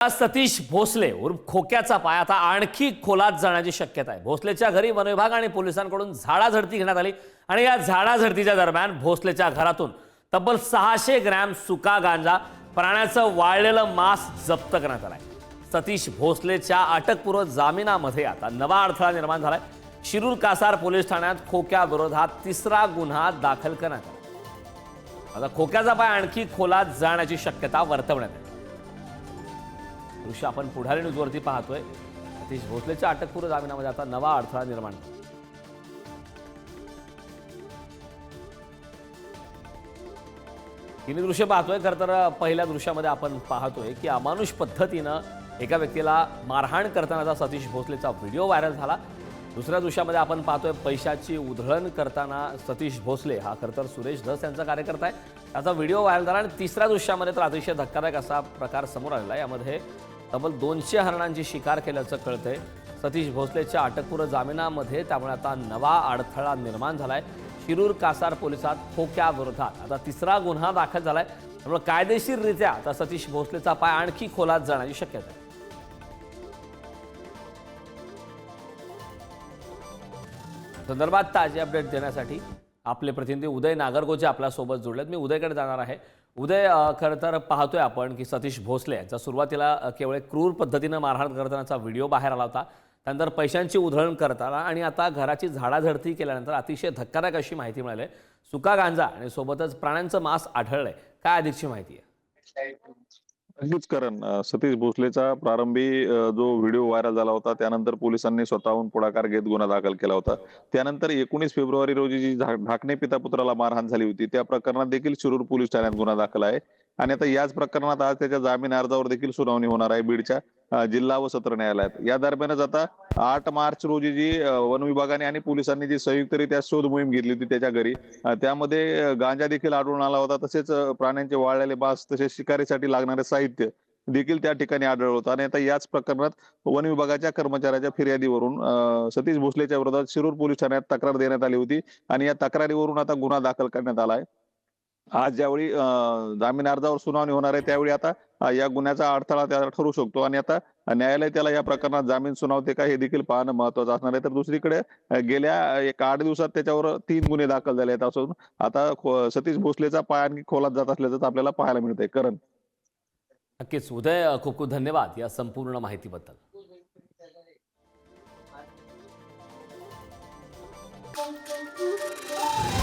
सतीश भोसले उर्फ खोक्याचा पाय आता आणखी खोलात जाण्याची शक्यता आहे। भोसलेच्या घरी वन विभाग आणि पोलिसांकडून झाडाझडती घेण्यात आली आणि या झाडाझडतीच्या दरम्यान भोसलेच्या घरातून तब्बल 600 ग्रॅम सुका गांजा, प्राण्याचं वाळलेलं मांस जप्त करण्यात आलंय। सतीश भोसलेच्या अटकपूर्व जामिनामध्ये आता नवा अडथळा निर्माण झालाय। शिरूर कासार पोलीस ठाण्यात खोक्या विरोधात तिसरा गुन्हा दाखल करण्यात आला। आता खोक्याचा पाय आणखी खोलात जाण्याची शक्यता वर्तवण्यात आली। दृश्य आपण पुढारी न्यूजवरती पाहतोय। सतीश भोसलेच्या अटकपूर्व जामिनामध्ये आता नवा अडथळा निर्माण झाला। तिन्ही दृश्य पाहतोय। खरं तर पहिल्या दृश्यामध्ये आपण पाहतोय की अमानुष पद्धतीनं एका व्यक्तीला मारहाण करतानाचा सतीश भोसलेचा व्हिडिओ व्हायरल झाला। दुसऱ्या दृश्यामध्ये आपण पाहतोय पैशाची उधळण करताना सतीश भोसले हा खरं तर सुरेश धस यांचा कार्यकर्ता आहे, त्याचा व्हिडिओ व्हायरल झाला। आणि तिसऱ्या दृश्यामध्ये तर अतिशय धक्कादायक असा प्रकार समोर आलेला आहे। यामध्ये तब्बल 200 हरणांची शिकार केल्याचं कळतंय। सतीश भोसलेच्या अटकपूर्व जामिनामध्ये त्यामुळे आता नवा अडथळा निर्माण झालाय। शिरूर कासार पोलिसात खोक्या विरोधात आता तिसरा गुन्हा दाखल झालाय। त्यामुळे कायदेशीररित्या आता सतीश भोसलेचा पाय आणखी खोलात जाण्याची शक्यता आहे। संदर्भात ताजे अपडेट देण्यासाठी आपले प्रतिनिधी उदय नागरगोजे आपल्यासोबत जोडलेत। मी उदयकडे जाणार आहे। उदय, खरं तर पाहतोय आपण की सतीश भोसले यांचा सुरुवातीला केवळ क्रूर पद्धतीनं मारहाण करतानाचा व्हिडिओ बाहेर आला होता, त्यानंतर पैशांची उधळण करताना आणि आता घराची झाडाझडती केल्यानंतर अतिशय धक्कादायक अशी माहिती मिळाली। सुका गांजा आणि सोबतच प्राण्यांचं मांस आढळलंय। काय अधिकची माहिती आहे? अगदीच कारण सतीश भोसलेचा प्रारंभी जो व्हिडिओ व्हायरल झाला होता त्यानंतर पोलिसांनी स्वतःहून पुढाकार घेत गुन्हा दाखल केला होता। त्यानंतर 19 फेब्रुवारी रोजी जी ढाकणे पिता पुत्राला मारहाण झाली होती त्या प्रकरणात देखील शिरूर पोलीस ठाण्यात गुन्हा दाखल आहे। आणि आता याच प्रकरणात आज त्याच्या जामीन अर्जावर देखील सुनावणी होणार आहे बीडच्या जिल्हा व सत्र न्यायालयात। या दरम्यानच आता 8 मार्च रोजी जी वन विभागाने आणि पोलिसांनी जी संयुक्तरित्या शोध मोहीम घेतली होती त्याच्या घरी, त्यामध्ये गांजा देखील आढळून आला होता। तसेच प्राण्यांचे वाळलेले मांस तसेच शिकारीसाठी लागणारे साहित्य देखील त्या ठिकाणी आढळलं होतं। आणि आता याच प्रकरणात वन विभागाच्या कर्मचाऱ्याच्या फिर्यादीवरून सतीश भोसलेच्या विरोधात शिरूर पोलीस ठाण्यात तक्रार देण्यात आली होती आणि या तक्रारीवरून आता गुन्हा दाखल करण्यात आला आहे। आज ज्यावेळी जामीन अर्जावर सुनावणी होणार आहे त्यावेळी आता या गुन्ह्याचा अडथळा त्याला ठरू शकतो आणि आता न्यायालय त्याला या प्रकरणात जामीन सुनावते का हे देखील पाहणं महत्त्वाचं असणार आहे। तर दुसरीकडे गेल्या एक 8 दिवसात त्याच्यावर 3 गुन्हे दाखल झाले आहेत असून आता सतीश भोसलेचा पाय आणखी खोलात जात असल्याचं आपल्याला पाहायला मिळतंय। करण, नक्कीच उदय, खूप खूप धन्यवाद या संपूर्ण माहितीबद्दल। Thank you.